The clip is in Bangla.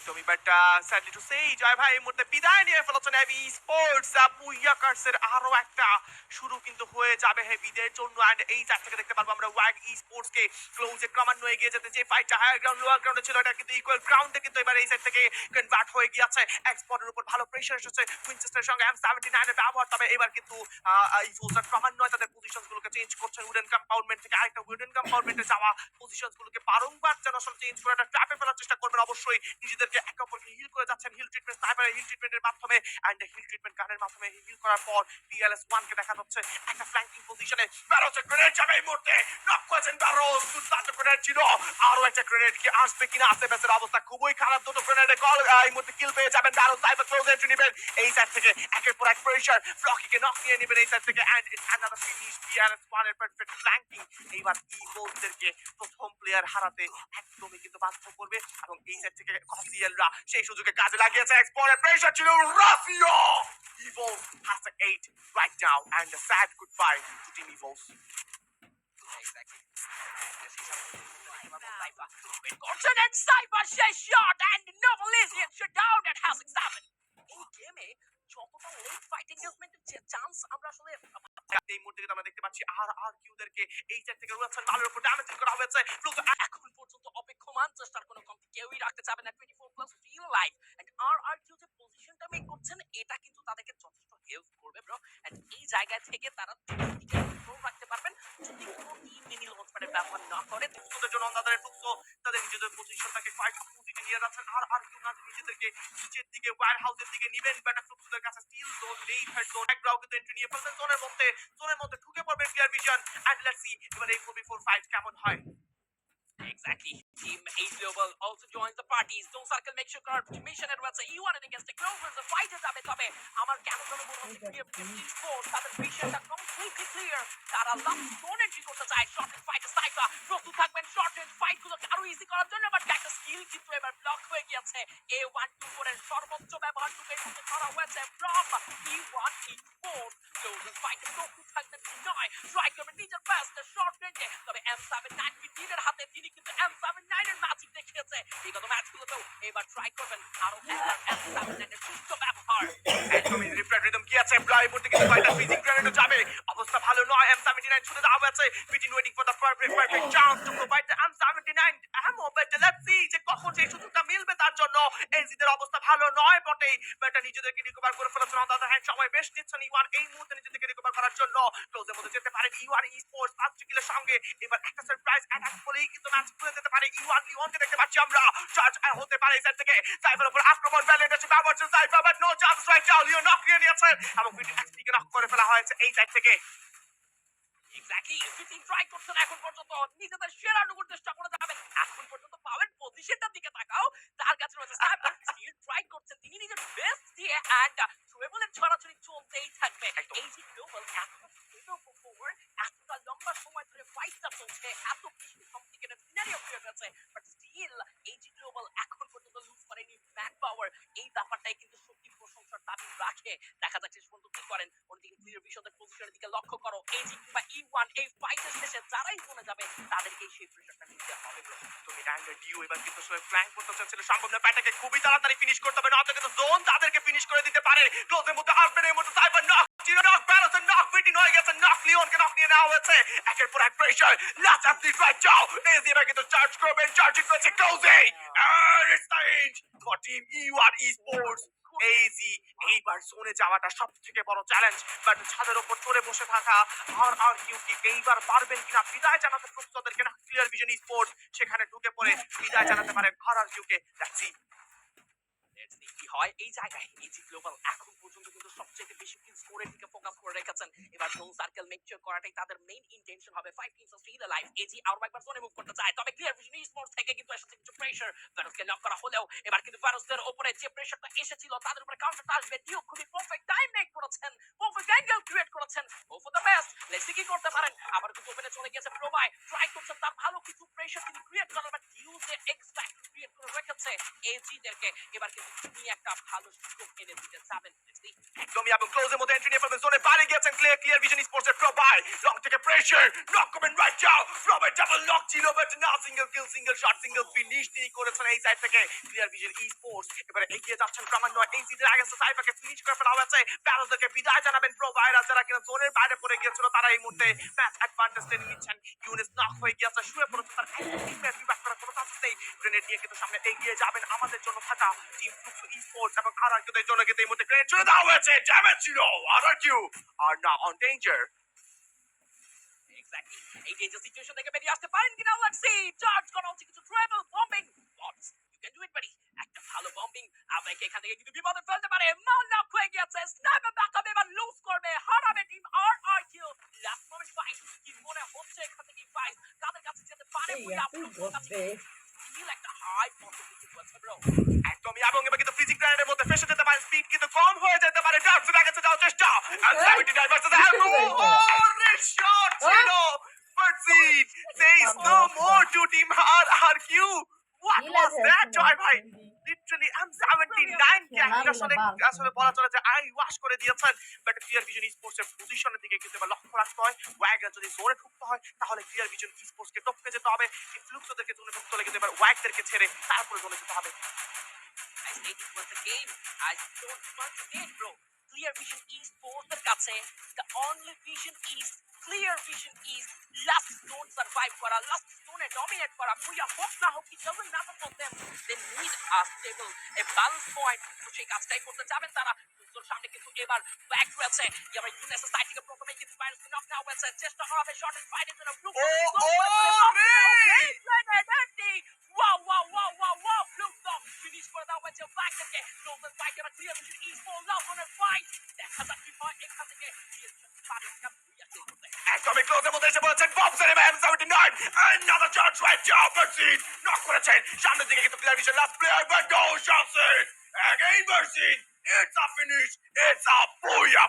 একদমই বাট স্যাডলি টু সেই জয় ভাই এই মুহূর্তে বিদায় নিয়ে ফেলেছেন হেভি স্পোর্টস পুইয়াকার্সের আরো একটা শুরু কিন্তু হয়ে যাবে হেভিদের জন্য অ্যান্ড এই জায়গা থেকে দেখতে পারবো আমরা ওয়াগ ই স্পোর্টস কে ক্লোজে ক্রমান্বয়ে এগিয়ে যেতে যে ফাইটটা হায়ার গ্রাউন্ড লোয়ার গ্রাউন্ডে ছিল এটা কিন্তু ইকুয়াল গ্রাউন্ডে কিন্তু এবার এই সাইড থেকে কনভার্ট হয়ে গিয়েছে এক্সপোর্টের উপর ভালো প্রেসার এসেছে উইনচেস্টারের সঙ্গে M79 এর ব্যবহার তবে এবার কিন্তু এই ফোর্সের ক্রমান্বয়ে তাদের পজিশনস গুলোকে চেঞ্জ করছেন উডেন কম্পাউন্ডমেন্ট থেকে আরেকটা উডেন কম্পাউন্ডমেন্টে যাওয়া পজিশনস গুলোকে বারংবার যেন আসলে চেঞ্জ করে একটা ট্র্যাপে ফেলার চেষ্টা করবেন অবশ্যই নিজেদেরকে একে অপরকে হিল করে যাচ্ছেন হিল ট্রিটমেন্ট স্নাইপারের হিল ট্রিটমেন্টের মাধ্যমে এন্ড হিল ট্রিটমেন্ট গানের মাধ্যমে হিল করার পর PLS 1 কে দেখা যাচ্ছে একটা ফ্ল্যাঙ্কিং পজিশনে ব্যারোস গ্রেনেড যাবে এই মুহূর্তে নক করেছেন ব্যারোস দুর্দান্ত গ্রেনেড ছিল আরো একটা গ্রেনেড কি আসবে কিনা আসে বেসের অবস্থা খুবই খারাপ দুটো গ্রেনেডে কল এই মুহূর্তে কিল পেয়ে যাবেন ব্যারোস সাইবার ক্লোজ এন্ট্রি নেবেন এই সাইড থেকে একের পর এক প্রেসার ফ্লকিকে নক নিয়ে নেবেন এই সাইড থেকে and it's another finish PLS 1 এর পারফেক্ট ফ্ল্যাঙ্কিং এইবার ইভোলদেরকে প্রথম প্লেয়ার হারাতে একদমই কিন্তু বাধ্য করবে এবং এই সাইড থেকে কসিয়েলরা সেই সুযোগে কাজে লাগিয়েছে এক্সপোর্টের প্রেসার ছিল রাফিও Evo has an 8 right now and a sad goodbye to Team Evos. Exactly. Corson and Cyber says shot and Novelisian shut down at Housing 7. এই গেমে যতটা লেট ফাইট এনগেজমেন্টের যে চান্স আমরা আসলে এই মুহূর্তে কিন্তু আমরা দেখতে পাচ্ছি আর কিউদেরকে এই সাইড থেকে রয়েছেন ভালোর উপর ড্যামেজ করা হয়েছে প্লুটো এখন পর্যন্ত অপেক্ষমান চেষ্টার কোনো কমতি কেউই রাখতে চাবে না 24 প্লাস রিয়েল লাইফ এন্ড আর কিউ যে পজিশনটা মেক করছেন এটা কিন্তু তাদেরকে যথেষ্ট হেল্প করবে ব্রো এন্ড এই জায়গা থেকে তারা নিজেকে কন্ট্রোল রাখতে পারবেন যদি কোনো টিম মিনি লঞ্চ প্যাডের ব্যবহার না করে টুকসোদের জন্য তাদের টুকসো তাদের নিজেদের পজিশনটাকে ফাইট পজিশনে নিয়ে যাচ্ছেন আর কিউ না নিজেদেরকে নিচের দিকে ওয়্যার হাউসের দিকে নেবেন বাট টুকসোদের কাছে স্টিল জোন নেই থার্ড জোন এক ব্রাউ কিন্তু এন্ট্রি নিয়ে ফেলছেন জোনের মধ্যে ঢুকে পড়বে clear vision and let's see এবার এই 4v4 ফাইট কেমন হয় Exactly. Team A Global also joins the party. Zone Circle make sure card mission at once. You wanted against the Clovers. The fight is up. তবে আমার কেন যেন মনে হচ্ছে clear 54 তাদের মিশনটা completely clear. তারা লাস্ট জোন এন্ট্রি করতে চায় শর্ট এন্ড ফাইট সাইফা প্রস্তুত থাকবেন শর্ট এন্ড ফাইট গুলোকে আরো ইজি করার জন্য বাট একটা স্কিল কিন্তু এবার ব্লক হয়ে গিয়েছে A124 এর সর্বোচ্চ ব্যবহারটুকু কিন্তু করা হয়েছে from E1 E4 Clovers fight প্রস্তুত থাকবেন নয় ট্রাই করবেন নিজের বেস্ট শর্ট রেঞ্জে তবে M79 এর হাতে তিনি কিন্তু M79 এর ম্যাজিক দেখিয়েছে বিগত ম্যাচগুলোতেও এবার ট্রাই করবেন আরো একবার M79 এর সুস্থ ব্যবহার একদমই রিপ্লাই রিদম কি আছে প্লাই করতে কিন্তু ফাইটার ফিজিক গ্রেনেডও যাবে অবস্থা ভালো নয় M79 ছুটে দেওয়া আছে বিটিন waiting for the perfect chance to provide the M79 ammo but let's see যে কখন সেই সুযোগটা মিলবে তার জন্য এনজিদের অবস্থা ভালো নয় বটে বাট নিজেদেরকে রিকভার করে ফেলেছেন অন দ্য হ্যান্ড সময় বেশ নিচ্ছেন ইওয়ান এই মুহূর্তে নিজেদেরকে রিকভার করার জন্য ক্লোজের মধ্যে যেতে পারে ইওয়ান ই স্পোর্টস 5 কিলের সঙ্গে এবার একটা সারপ্রাইজ অ্যাটাক বলেই কিন্তু ম্যাচ খুলে যেতে পারে ইওয়ান লিওনকে দেখতে পাচ্ছি আমরা চার্জ হতে পারে সাইড থেকে সাইফার উপর আক্রমণ ভ্যালেন্ট আছে ব্যবহার করছে Cypher but no chance right now লিওন নক নিয়ে নিয়েছে এবং বিটিন এক্সপিকে নক করে ফেলা হয়েছে এই সাইড থেকে এক্স্যাক্টলি ফিটিং ট্রাই করছেন এখন পর্যন্ত নিজেদের সেরা টুকুর চেষ্টা করে যাবেন এখন পর্যন্ত পাওয়ার পজিশনটার দিকে তাকাও তার কাছে রয়েছে স্নাইপার স্টিল ট্রাই করছেন তিনি নিজের বেস্ট দিয়ে এন্ড ট্রেবলের ছড়াছড়ি চলতেই থাকবে এই যে গ্লোবাল এতটা লম্বা সময় ধরে ফাইটটা চলছে এত বেশি কমপ্লিকেটেড সিনারিও ক্রিয়েট হয়েছে বাট স্টিল এই যে গ্লোবাল এখন পর্যন্ত লুজ করেনি ম্যান পাওয়ার এই ব্যাপারটাই কিন্তু সত্যি প্রশংসার দাবি রাখে দেখা যাচ্ছে শেষ পর্যন্ত কি করেন ওদিকে ক্লিয়ার বিশদের পজিশনের দিকে লক্ষ্য করো এই যে কিংবা E1 এই ফাইটের শেষে যারাই মনে যাবে তাদেরকেই সেই প্রেশারটা নিতে হবে তুমি অ্যান্ডার ডিউ এবার কিন্তু সবাই ফ্ল্যাঙ্ক করতে চাচ্ছিল সম্ভব না প্যাটাকে খুবই তাড়াতাড়ি ফিনিশ করতে হবে নয়তো কিন্তু জোন তাদেরকে ফিনিশ করে দিতে পারে ক্লোজের মধ্যে আর্বেনের মধ্যে cyber knock zero knock balance knock fitting হয়ে গেছে নক লিওনকে নক নিয়ে নেওয়া হয়েছে একের পর এক প্রেশার লাস্ট আপনি ট্রাই চাও এই দিয়ে কিন্তু চার্জ করবেন চার্জিং করছে ক্লোজে and it's the end for team E1 esports AEG এইবার জোনে যাওয়াটা সব থেকে বড় চ্যালেঞ্জ বাট ছাদের উপর চড়ে বসে থাকা আর কিউ কি এইবার পারবেন কিনা বিদায় জানাতে প্রস্তুতদেরকে না ক্লিয়ার ভিশন স্পোর্টস সেখানে ঢুকে পড়ে বিদায় জানাতে পারে আর কিউ কে লেটস সি কি হয় এই জায়গায় ইজি গ্লোবাল এখন পর্যন্ত কিন্তু সবচেয়ে বেশি কিল স্কোরের দিকে ফোকাস করে রেখেছেন এবার জোন সার্কেল মেক শিওর করাটাই তাদের মেইন ইন্টেনশন হবে 5 কিলস স্টিল লাইফ এজি আর একবার জোনে মুভ করতে চায় তবে ক্লিয়ার ভিশন স্পোর্টস থেকে কিন্তু এসেছে কিছু প্রেসার ভারসকে লক করা হলেও এবার কিন্তু ভারসদের উপরে যে প্রেসারটা এসেছিল তাদের উপরে কাউন্টারটা আসবে ডিও খুবই পারফেক্ট টাইম মেক করেছেন পারফেক্ট অ্যাঙ্গেল ক্রিয়েট করেছেন go for the best let's see কি করতে পারেন আবার কিন্তু ওপেনে চলে গিয়েছে প্রোভাই ট্রাই করছেন তার ভালো কিছু প্রেসার তিনি ক্রিয়েট করার বাট ডিও যে এক্সট্রাক্ট ক্রিয়েট করে রেখেছে এজি দেরকে এবার কিন্তু তিনি একটা ভালো সুযোগ এনে দিতে চাবেন একদমই এবং ক্লোজের মধ্যে এন্ট্রি নিয়ে ফেলবেন জোনে বাইরে গিয়েছেন ক্লিয়ার ভিশন স্পোর্টস এর প্রো বাই লং থেকে প্রেসার নক কমেন রাইট যাও প্রবের ডাবল লক ছিল বাট না সিঙ্গেল কিল সিঙ্গেল শট সিঙ্গেল ফিনিশ তিনি করেছেন এই সাইড থেকে ক্লিয়ার ভিশন স্পোর্টস এবারে এগিয়ে যাচ্ছেন ক্রমান্বয়ে এই সিজনের আগে সাইফাকে ফিনিশ করে ফেলা হয়েছে প্যারোদেরকে বিদায় জানাবেন প্রো বাইরা যারা কিনা জোনের বাইরে পড়ে গিয়েছিল তারা এই মুহূর্তে ম্যাচ অ্যাডভান্টেজ টেনে নিচ্ছেন ইউনিস নক হয়ে গিয়েছে শুয়ে পড়েছে তার টিমমেট বিব্যাক করার কোনো চান্স নেই গ্রেনেড নিয়ে কিন্তু সামনে এগিয়ে যাবেন আমাদের জন্য থাকা টিম ফ্লুক্স স্পোর্টস এবং আর কিন্তু এই জন্য কিন্তু এই মুহূর্তে গ্রেনেড চলে দেওয়া হয়েছে ড্যামেজ ছিল আর কিউ আর না অন ডেঞ্জার এক্স্যাক্টলি এই ডেঞ্জার সিচুয়েশন থেকে বেরিয়ে আসতে পারেন কিনা লেটস সি চার্জ করা হচ্ছে কিছু travel bombing bots you can do it বাড়ি একটা ভালো বম্বিং আপনাকে এখান থেকে কিন্তু বিপদে ফেলতে পারে মাল নক হয়ে গেছে স্নাইপার ব্যাকআপ এবার লুজ করবে হারাবে টিম আর কিউ লাস্ট মোমেন্ট ফাইট কি মনে হচ্ছে এখান থেকে ফাইট কাদের কাছে যেতে পারে পুরো আপনার কাছে ফিল একটা হাই পসিবিলিটি হচ্ছে ব্রো একদমই এবং এবার কিন্তু ফিজিক গ্রাইন্ডের মধ্যে ফেসে যেতে পারে স্পিড কিন্তু কম হয়ে যেতে পারে ডার্কস এর কাছে যাওয়ার চেষ্টা and 79 versus Arrow oh shot ছিল Birdseed there is no more to team RRQ what was that জয় ভাই লিটারালি M79 কে আসলে বলা চলে যে আই ওয়াশ করে দিয়েছেন বাট ক্লিয়ার ভিশন স্পোর্টস এর পজিশনের দিকে কিন্তু এবার লক্ষ্য রাখতে হয় ওয়াগন যদি জোরে ঢুকতে হয় তাহলে ক্লিয়ার ভিশন স্পোর্টস কে টপকে যেতে হবে এই ফ্লুক্সদেরকে জোরে ঢুকতে হলে কিন্তু এবার ওয়াগদেরকে ছেড়ে তারপরে জোরে যেতে হবে I stated once again, I don't once again, bro. Clear Vision Esports এর কাছে the only vision is clear vision is last zone survive করা last zone এ dominate করা পুয়া হোক না হোক it doesn't matter for them they need a stable a balance point তো সেই কাজটাই করতে যাবেন তারা তোর সামনে কিন্তু এবার ব্যাক রয়েছে এবার ইউএস সাইড থেকে প্রথমে কিন্তু ফাইনাল নক নাও হয়েছে চেষ্টা করা হবে শর্ট এন্ড ফাইট এর জন্য blue wow blue dog finish করে দাও হয়েছে ব্যাক থেকে ক্লোজার ফাইট এবার clear vision esports love on fight দেখা যাক কি হয় এখান থেকে একদমই ক্লোজের মধ্যে এসে পড়েছেন ববসের এবং M79 another chance right down Birdseed knock করেছেন সামনের দিকে কিন্তু clear vision last player but go Chelsea again Birdseed it's a finish it's a booyah